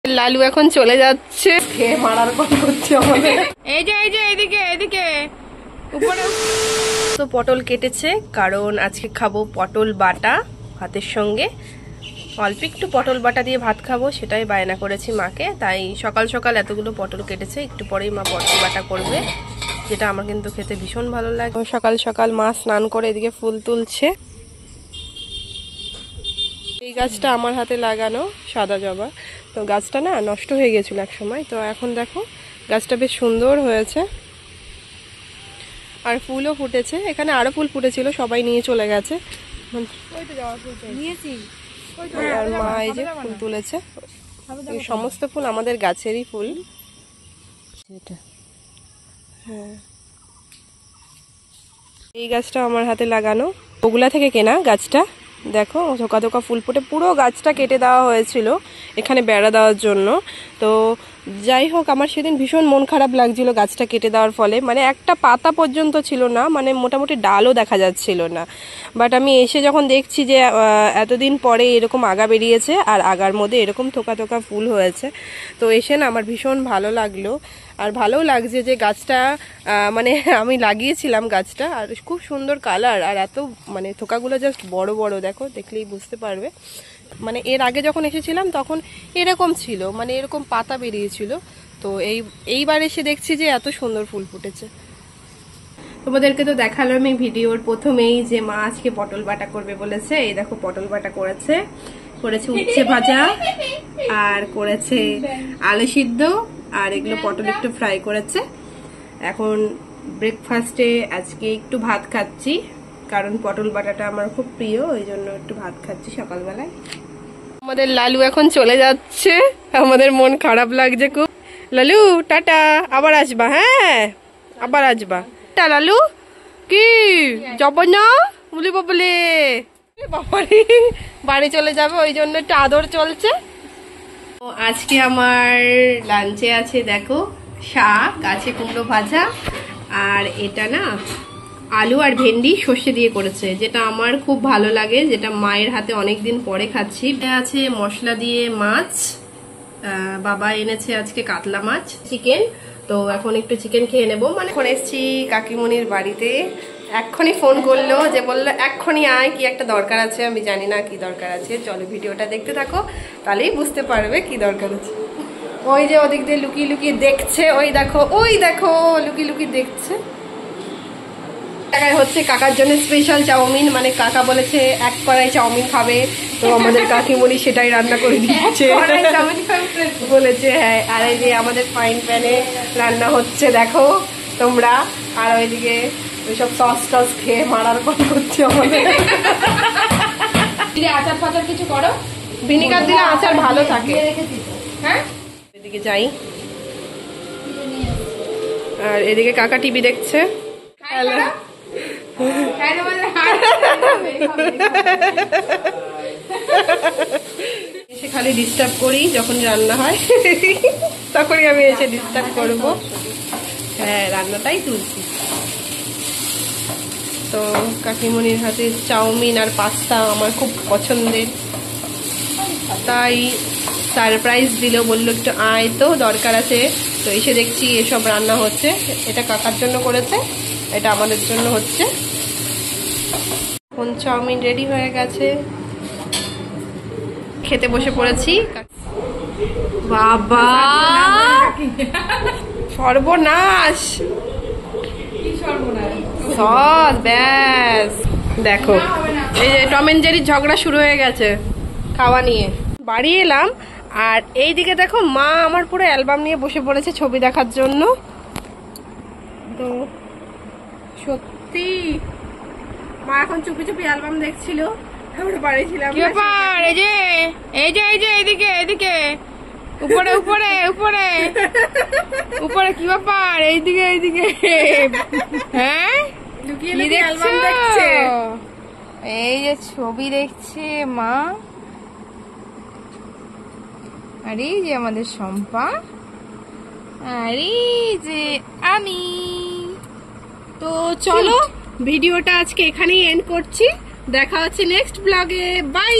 লালু এখন চলে যাচ্ছে, খেয়ে মারার কথা করছে আমাদের। এই যে এইদিকে এইদিকে উপরে তো পটল কেটেছে, কারণ আজকে খাবো পটল বাটা ভাতের সঙ্গে। অল্প একটু পটল বাটা দিয়ে ভাত খাবো, সেটাই বায়না করেছি মাকে। তাই সকাল সকাল এতগুলো পটল কেটেছে, একটু পরেই মা পটল বাটা করবে, যেটা আমার কিন্তু খেতে ভীষণ ভালো লাগে। সকাল সকাল মা স্নান করে এদিকে ফুল তুলছে। এই গাছটা আমার হাতে লাগানো সাদা জবা, তো গাছটা না নষ্ট হয়ে গেছিল এক সময়, তো এখন দেখো গাছটা বেশ সুন্দর হয়েছে আর ফুলও ফুটেছে। এখানে আরো ফুল ফুটেছিল, সবাই নিয়ে চলে গেছে। আর মা এই যে ফুল তুলেছে, সমস্ত ফুল আমাদের গাছেরই ফুল। হ্যাঁ, এই গাছটা আমার হাতে লাগানো, ওগুলা থেকে কেনা গাছটা। দেখো ধোকা ধোকা ফুল ফুটে, পুরো গাছটা কেটে দেওয়া হয়েছিল এখানে বেড়া দেওয়ার জন্য। তো যাই হোক, আমার সেদিন ভীষণ মন খারাপ লাগছিল গাছটা কেটে দেওয়ার ফলে। মানে একটা পাতা পর্যন্ত ছিল না, মানে মোটামুটি ডালও দেখা যাচ্ছিল না। বাট আমি এসে যখন দেখছি যে এতদিন পরে এরকম আগা বেরিয়েছে আর আগার মধ্যে এরকম থোকা থোকা ফুল হয়েছে, তো এসে না আমার ভীষণ ভালো লাগলো। আর ভালোও লাগছে যে গাছটা মানে আমি লাগিয়েছিলাম গাছটা, আর খুব সুন্দর কালার, আর এত মানে থোকাগুলো জাস্ট বড় বড়, দেখো দেখলেই বুঝতে পারবে। মানে এর আগে যখন এসেছিলাম তখন এরকম ছিল, মানে এরকম পাতা বেরিয়েছিল। তো এইবার এসে দেখছি যে এত সুন্দর ফুল ফুটেছে। তোমাদেরকে তো দেখালাম এই ভিডিওর প্রথমেই যে মা আজকে পটল বাটা করবে বলেছে। এই দেখো পটল বাটা করেছে উচ্ছে ভাজা, আর করেছে আলু সিদ্ধ, আর এগুলো পটল একটু ফ্রাই করেছে। এখন ব্রেকফাস্টে আজকে একটু ভাত খাচ্ছি, কারণ পটল বাটাটা আমার খুব প্রিয়, ওই জন্য একটু ভাত খাচ্ছি সকালবেলায়। আমাদের লালু এখন চলে যাচ্ছে, আমাদের মন খারাপ লাগছে খুব। লালু টাটা, আবার আসবা। হ্যাঁ আবার আসবা। টা লালু কি যাব না বলি বলে বাড়ি চলে যাবে, ওই জন্য একটু আদর চলছে। আজকে আমার লাঞ্চে আছে দেখো শাক, আছে কুমড়ো ভাজা, আর এটা না আলু আর ভেন্ডি সর্ষে দিয়ে করেছে, যেটা আমার খুব ভালো লাগে, যেটা মায়ের হাতে অনেকদিন পরে খাচ্ছি। আছে মশলা দিয়ে মাছ, বাবা এনেছে আজকে কাতলা মাছ, চিকেন। তো এখন একটু চিকেন খেয়ে নেবো। মানে এখন এসছি কাকিমণির বাড়িতে, এক্ষুনি ফোন করলো, যে বললো এক্ষুনি আয়, কি একটা দরকার আছে, আমি জানি না কি দরকার আছে। চলো ভিডিওটা দেখতে থাকো, তাহলেই বুঝতে পারবে কি দরকার আছে। ওই যে ওদিক দিয়ে লুকিয়ে লুকিয়ে দেখছে, ওই দেখো লুকিয়ে লুকিয়ে দেখছে। হচ্ছে কাকার জন্য স্পেশাল চাউমিন, মানে কাকা বলেছে 1 কড়াই চাউমিন খাবে, তো আমাদের কাকিমণি সেটাই রান্না করে দিচ্ছে বলেছে। হ্যাঁ, আর এই যে আমাদের ফাইন প্যানে রান্না হচ্ছে দেখো তোমরা, আর ওইদিকে ওইসব সস টস খেয়ে মারার কথা করছে আমাদের। আচার ফাচার কিছু করো, ভিনিগার দিলে আচার ভালো থাকে। হ্যাঁ, এদিকে যাই, আর এদিকে কাকা টিভি দেখছে। এসে খালি ডিস্টার্ব করি, যখন রান্না হয় তখনই আমি এসে ডিস্টার্ব করবো। হ্যাঁ, রান্নাটাই তুলছি। তো কাকিমণির হাতে চাউমিন আর পাস্তা আমার খুব পছন্দের, তাই সারপ্রাইজ দিল, বললো একটু আয়, তো দরকার আছে। তো এসে দেখছি এসব রান্না হচ্ছে, এটা কাকার জন্য করেছে, এটা আমাদের জন্য হচ্ছে। এখন চাউমিন রেডি হয়ে গেছে, খেতে বসে পড়েছি। বাবা সর্বনাশ, সস ব্যাস। দেখো এই যে টম এন্ড জেরির ঝগড়া শুরু হয়ে গেছে খাওয়া নিয়ে। বাড়ি এলাম, আর এইদিকে দেখো মা আমার পুরো অ্যালবাম নিয়ে বসে পড়েছে ছবি দেখার জন্য। তো সত্যি মা এখন চুপি চুপি অ্যালবাম দেখছিল, আমরা বাড়ি ছিলাম। কি ব্যাপার? এই যে এইদিকে এইদিকে উপরে উপরে উপরে উপরে, কি ব্যাপার? এইদিকে হ্যাঁ, এই যে ছবি দেখছে মা, আর এই যে আমাদের শম্পা, আর এই যে আমি। তো চলো ভিডিওটা আজকে এখানেই এন্ড করছি, দেখা হচ্ছে নেক্সট ব্লগে। বাই।